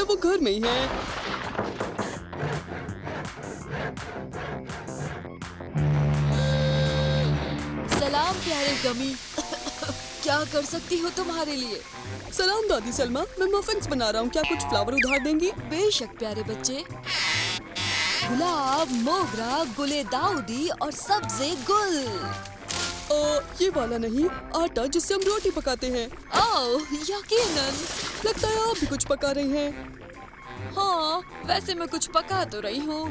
वो घर में ही है। सलाम प्यारे गमी। क्या कर सकती हो तुम्हारे लिए? सलाम दादी सलमा, मैं मफिन्स बना रहा हूँ, क्या कुछ फ्लावर उधार देंगी? बेशक प्यारे बच्चे। गुलाब, मोगरा, गुले दाऊदी और सब्जे गुल। ये वाला नहीं, आटा जिससे हम रोटी पकाते हैं। ओह, यकीनन। लगता है आप भी कुछ पका रही हैं। हाँ, वैसे मैं कुछ पका तो रही हूँ।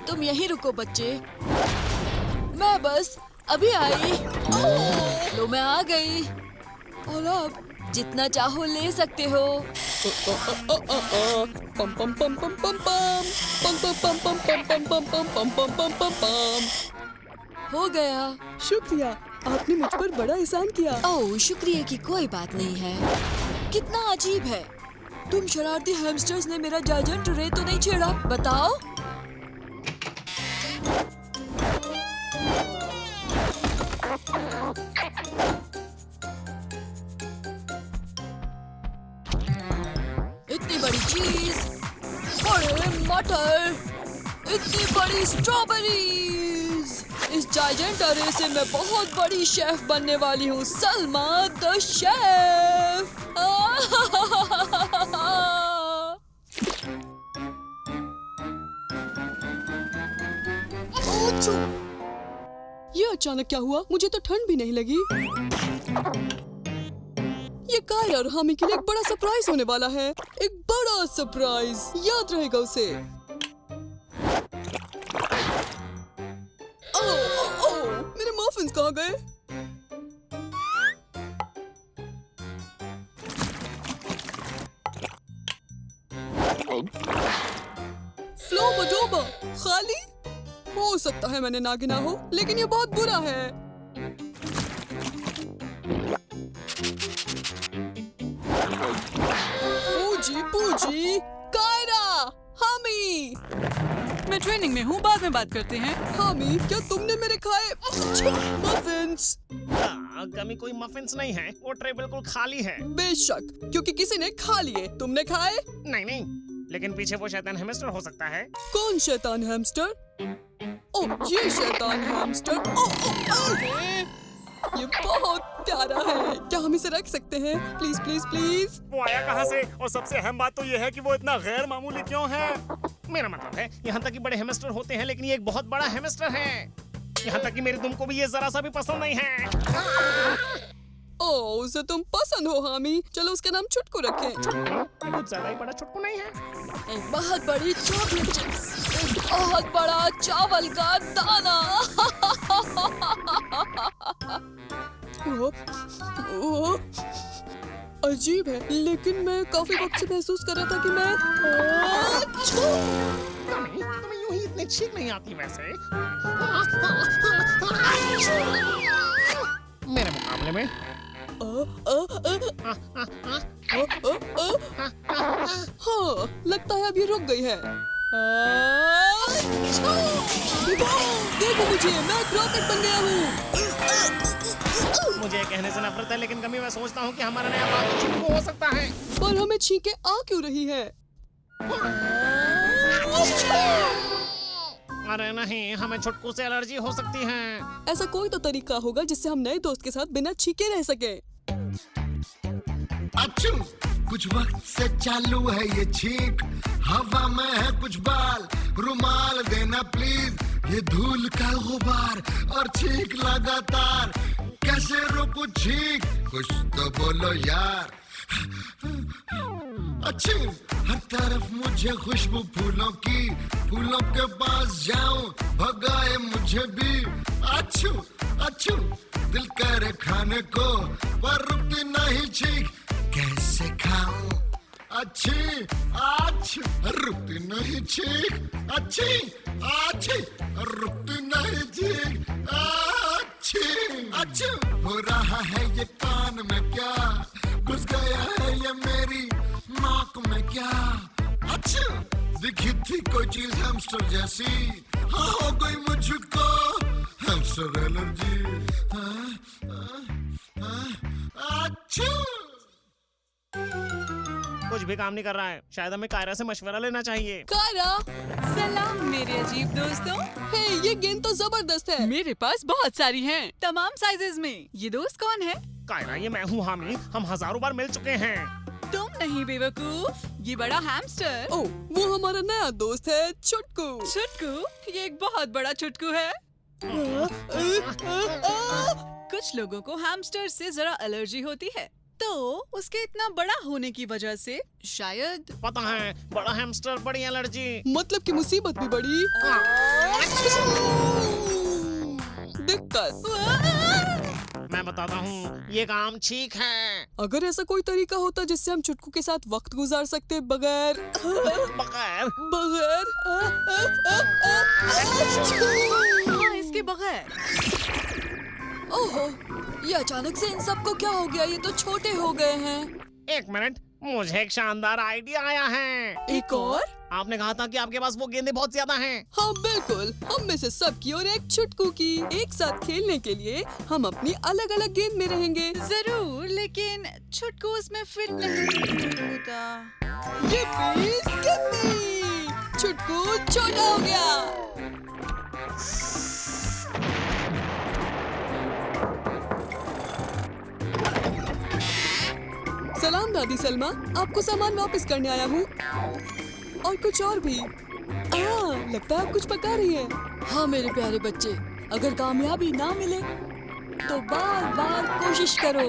तुम यहीं रुको बच्चे, मैं बस अभी आई। लो मैं आ गई। और आप जितना चाहो ले सकते हो। पम पम पम पम पम पम पम पम पम पम पम पम पम पम पम पम पम। हो गया। शुक्रिया, आपने मुझ पर बड़ा एहसान किया। ओह, शुक्रिया की कोई बात नहीं है। कितना अजीब है, तुम शरारती हैमस्टर्स ने मेरा जायजेंट रे तो नहीं छेड़ा? बताओ। इतनी बड़ी चीज, बड़े मटर, इतनी बड़ी स्ट्रॉबेरीज। इस जायजेंट अरे से मैं बहुत बड़ी शेफ बनने वाली हूँ, सलमा द शेफ। ये अचानक क्या हुआ? मुझे तो ठंड भी नहीं लगी। ये कायरा और हामी के लिए एक बड़ा सरप्राइज होने वाला है, एक बड़ा सरप्राइज, याद रहेगा उसे। ओह, मेरे मफिन्स कहाँ गए? फ्लो बडोबा खाली? हो सकता है मैंने ना गिना हो, लेकिन ये बहुत बुरा है। पूजी पूजी, कायरा, हामी। मैं ट्रेनिंग में हूँ, बाद में बात करते हैं। हामी, क्या तुमने मेरे खाए मफिन्स? गमी कोई मफिन्स नहीं है, वो ट्रे बिल्कुल खाली है। बेशक, क्योंकि किसी ने खा लिए। तुमने खाए? नहीं नहीं, लेकिन पीछे वो शैतान हैमस्टर हो सकता है। कौन शैतान हैमस्टर? ओह, ये शैतान हैमस्टर। ये बहुत प्यारा है, क्या हम इसे रख सकते हैं? Please please please. वो आया कहाँ से? और सबसे अहम बात तो ये है कि वो इतना गैर मामूली क्यों है? मेरा मतलब है, यहाँ तक कि बड़े हैमस्टर होते हैं, लेकिन ये एक बहुत बड़ा हैमस्टर है। यहाँ तक कि मेरी तुम को भी ये जरा सा भी पसंद नहीं है। ओह, उसे तुम पसंद हो हामी, चलो उसका नाम छुटकू रखें। कुछ ज्यादा ही बड़ा छुटकू नहीं है। एक बहुत बड़ी चॉकलेट चिप्स, एक बहुत बड़ा चावल का दाना। ओह, अजीब है, लेकिन मैं काफी वक्त से महसूस कर रहा था कि मैं तुम्हें यूं ही इतनी छींक नहीं आती वैसे। मेरे मुकाबले में हाँ, लगता है अब ये रुक गई है। देखो मुझे, मैं एक रॉकेट बन गया हूँ। मुझे कहने से नफरत है, लेकिन कभी मैं सोचता हूँ कि हमारा नया बाग छुटकू हो सकता है। पर हमें छींके आ क्यों रही है? अरे नहीं, हमें छुटकू से एलर्जी हो सकती है। ऐसा कोई तो तरीका होगा जिससे हम नए दोस्त के साथ बिना छींके रह सके। अच्छू, कुछ वक्त से चालू है ये छींक, हवा में है कुछ बाल, रुमाल देना प्लीज, ये धूल का गुबार और छींक लगातार, कैसे रोकूं छींक, कुछ तो बोलो यार। अच्छी, हर तरफ मुझे खुशबू फूलों की, फूलों के पास जाऊं, भगाए मुझे भी। अच्छू अच्छू, दिल करे खाने को, पर रुकती नहीं छींक, कैसे खाऊं? अच्छी अच्छी, रुकती नहीं छींक, अच्छी अच्छी, रुकती नहीं छींक, अच्छी अच्छी। हो रहा है ये कान में क्या, घुस गया है ये मेरी नाक में क्या? अच्छा, दिखी थी कोई चीज हैमस्टर जैसी, हाँ हो गई मुझको हैमस्टर एलर्जी। अच्छा, कुछ भी काम नहीं कर रहा है। शायद हमें कायरा से मशवरा लेना चाहिए। कायरा, सलाम मेरे अजीब दोस्तों। हे ये गेंद तो जबरदस्त है। मेरे पास बहुत सारी हैं, तमाम साइजेस में। ये दोस्त कौन है? कायरा, ये मैं हूँ हामी। हम हजारों बार मिल चुके हैं। तुम नहीं बेवकूफ, ये बड़ा हैमस्टर। ओ, वो हमारा नया दोस्त है छुटकू। छुटकू? ये एक बहुत बड़ा छुटकू है। कुछ लोगों को हैमस्टर से जरा एलर्जी होती है, तो उसके इतना बड़ा होने की वजह से शायद। पता है, बड़ा हैमस्टर, बड़ी एलर्जी। मतलब कि मुसीबत भी बड़ी दिक्कत। मैं बताता हूँ, ये काम ठीक है। अगर ऐसा कोई तरीका होता जिससे हम छुटकू के साथ वक्त गुजार सकते बगैर बगैर बगैर हाँ, इसके बगैर। ओहो, ये अचानक से इन सबको क्या हो गया? ये तो छोटे हो गए हैं। एक मिनट, मुझे एक शानदार आइडिया आया है। एक और? आपने कहा था कि आपके पास वो गेंदें बहुत ज्यादा हैं। हाँ बिल्कुल, हम में से सबकी और एक छुटकू की। एक साथ खेलने के लिए हम अपनी अलग अलग गेंद में रहेंगे। जरूर, लेकिन छुटकू उसमें फिट नहीं होता। yippee, skippy! छुटकू छोटा हो गया। सलाम दादी सलमा, आपको सामान वापस करने आया हूँ। और कुछ और भी। लगता है आप कुछ पका रही हैं। हाँ मेरे प्यारे बच्चे, अगर कामयाबी ना मिले तो बार बार कोशिश करो।